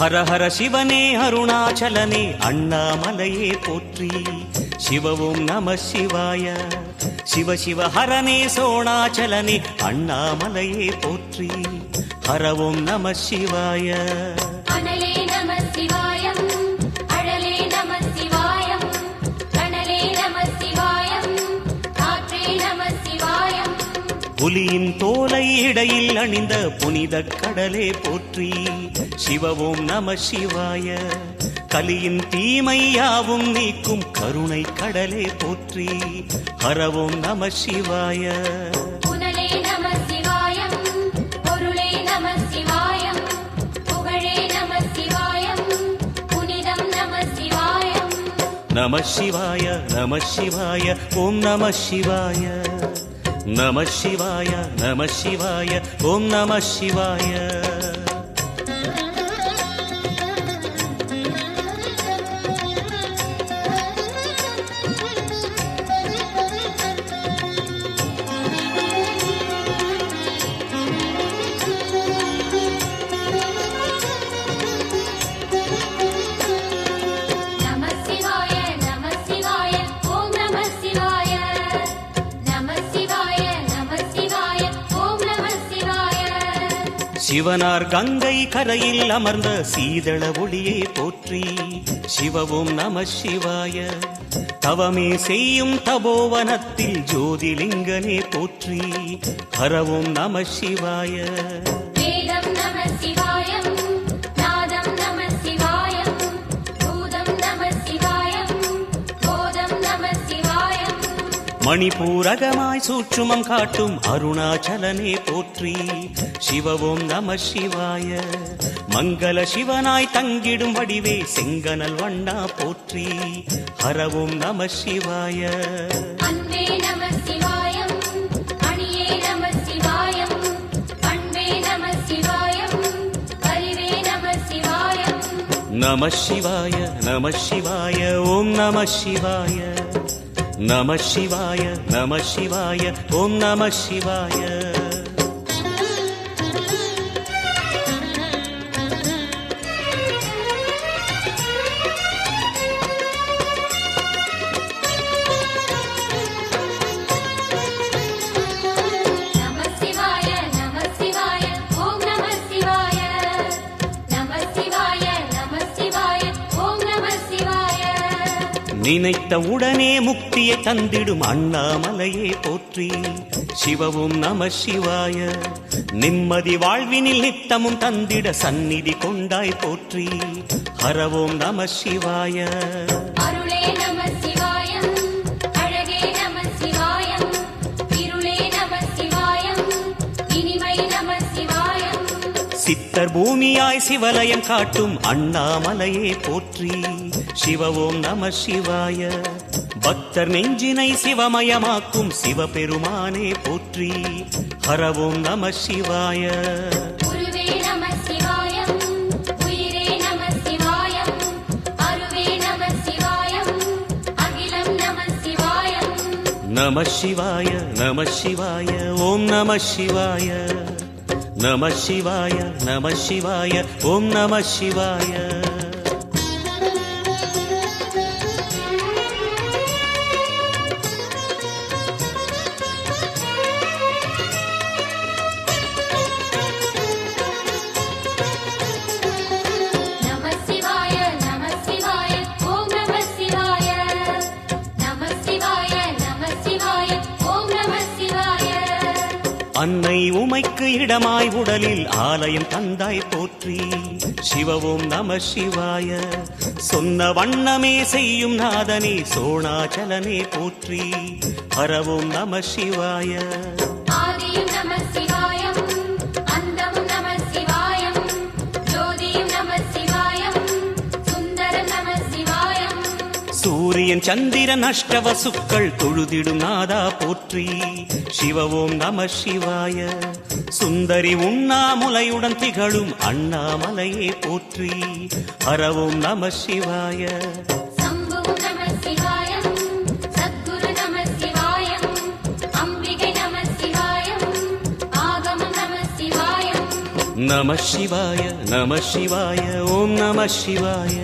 ஹர ஹர சிவனே அருணாச்சலனே அண்ணாமலையே போற்றி. சிவவும் நம சிவாய. சிவ சிவ ஹரனே சோணாச்சலனே அண்ணாமலையே போற்றி. ஹரவும் நம சிவாய. அனலே நம சிவாயம், அழலே நம சிவாயம், கனலே நம சிவாயம், காற்றே நம சிவாயம். புலியின் தோலை இடையில் அணிந்த புனித கடலே போற்றி. சிவவும் நம சிவாய. கலியின் தீமையாவும் நீக்கும் கருணை கடலே போற்றி. ஹரவும் நம சிவாய. புனலே நம சிவாயம், பொருளே நம சிவாயம், புகழே நம சிவாயம், புனிதம் நம சிவாயம். நம சிவாய நம சிவாய ஓம் நம சிவாய. நம சிவாய நம சிவாய ஓம் நம சிவாய. சிவனார் கங்கை கரையில் அமர்ந்த சீதள ஒளியே போற்றி. சிவவும் நம சிவாய. தவமே செய்யும் தபோவனத்தில் ஜோதிலிங்கனே போற்றி. ஹரவும் நம சிவாய. வேதம் நம சிவாயம், நாதம் நம சிவாயம், பூதம் நம சிவாயம், போதம் நம சிவாயம். மணிபூரகமாய் சூட்சுமம் காட்டும் அருணாச்சலனே போற்றி. சிவவும் நம சிவாய. மங்கள சிவனாய் தங்கிடும் வடிவே செங்கனல் வண்ணா போற்றி. ஹரவும் நம சிவாய. அன்பே நம சிவாயம், அணியே நம சிவாயம், பண்பே நம சிவாயம், அறிவே நம சிவாயம். நம சிவாய நம சிவாய ஓம் நம சிவாய. நம சிவாய நம சிவாய ஓம் நம சிவாய. நினைத்த உடனே முக்தியை தந்திடும் அண்ணாமலையே போற்றி. சிவவும் நம சிவாய. நிம்மதி வாழ்வினில் நித்தமும் தந்திட சந்நிதி கொண்டாய் போற்றி. ஹரவோம் நம சிவாய. அருளே நம சிவாயம், அழகே நம சிவாயம், இருளே நம சிவாயம், இனிமை நம சிவாயம். சித்தர் பூமியாய் சிவலயம் காட்டும் அண்ணாமலையே போற்றி. சிவவோம் நம சிவாய. பக்தர் நெஞ்சினை சிவமயமாக்கும் சிவபெருமானே போற்றி. ஹரவோம் நம சிவாய. குருவே நம சிவாயம், உயிரே நம சிவாயம், அருவே நம சிவாயம், அகிலம் நம சிவாயம். நம சிவாய நம சிவாய ஓம் நம சிவாய. நம சிவாய நம சிவாய ஓம் நம சிவாய. அன்னை உமைக்கு இடமாய் உடலில் ஆலயம் தந்தாய் போற்றி. சிவவோம் நம சிவாய. சொன்ன வண்ணமே செய்யும் நாதனே சோணாச்சலனே போற்றி. ஹரவோம் நம சிவாய. ஆதியும் நம சிவாயம், அந்தமும் நம சிவாயம், ஜோதியும் நம சிவாயம், சுந்தரம் நம சிவாயம். சூரியன் சந்திரன் அஷ்டவசுக்கள் தொழுதிடும் நாதா போற்றி. சிவவோம் நம சிவாய. சுந்தரி உண்ணாமுலையுடன் திகழும் அண்ணாமலையே போற்றி. ஹரவோம் நம சிவாய. சம்புவும் நம சிவாயம், சத்குரு நம சிவாயம், அம்பிகை நம சிவாயம், ஆகமம் நம சிவாயம். நம சிவாய நம சிவாய ஓம் நம சிவாய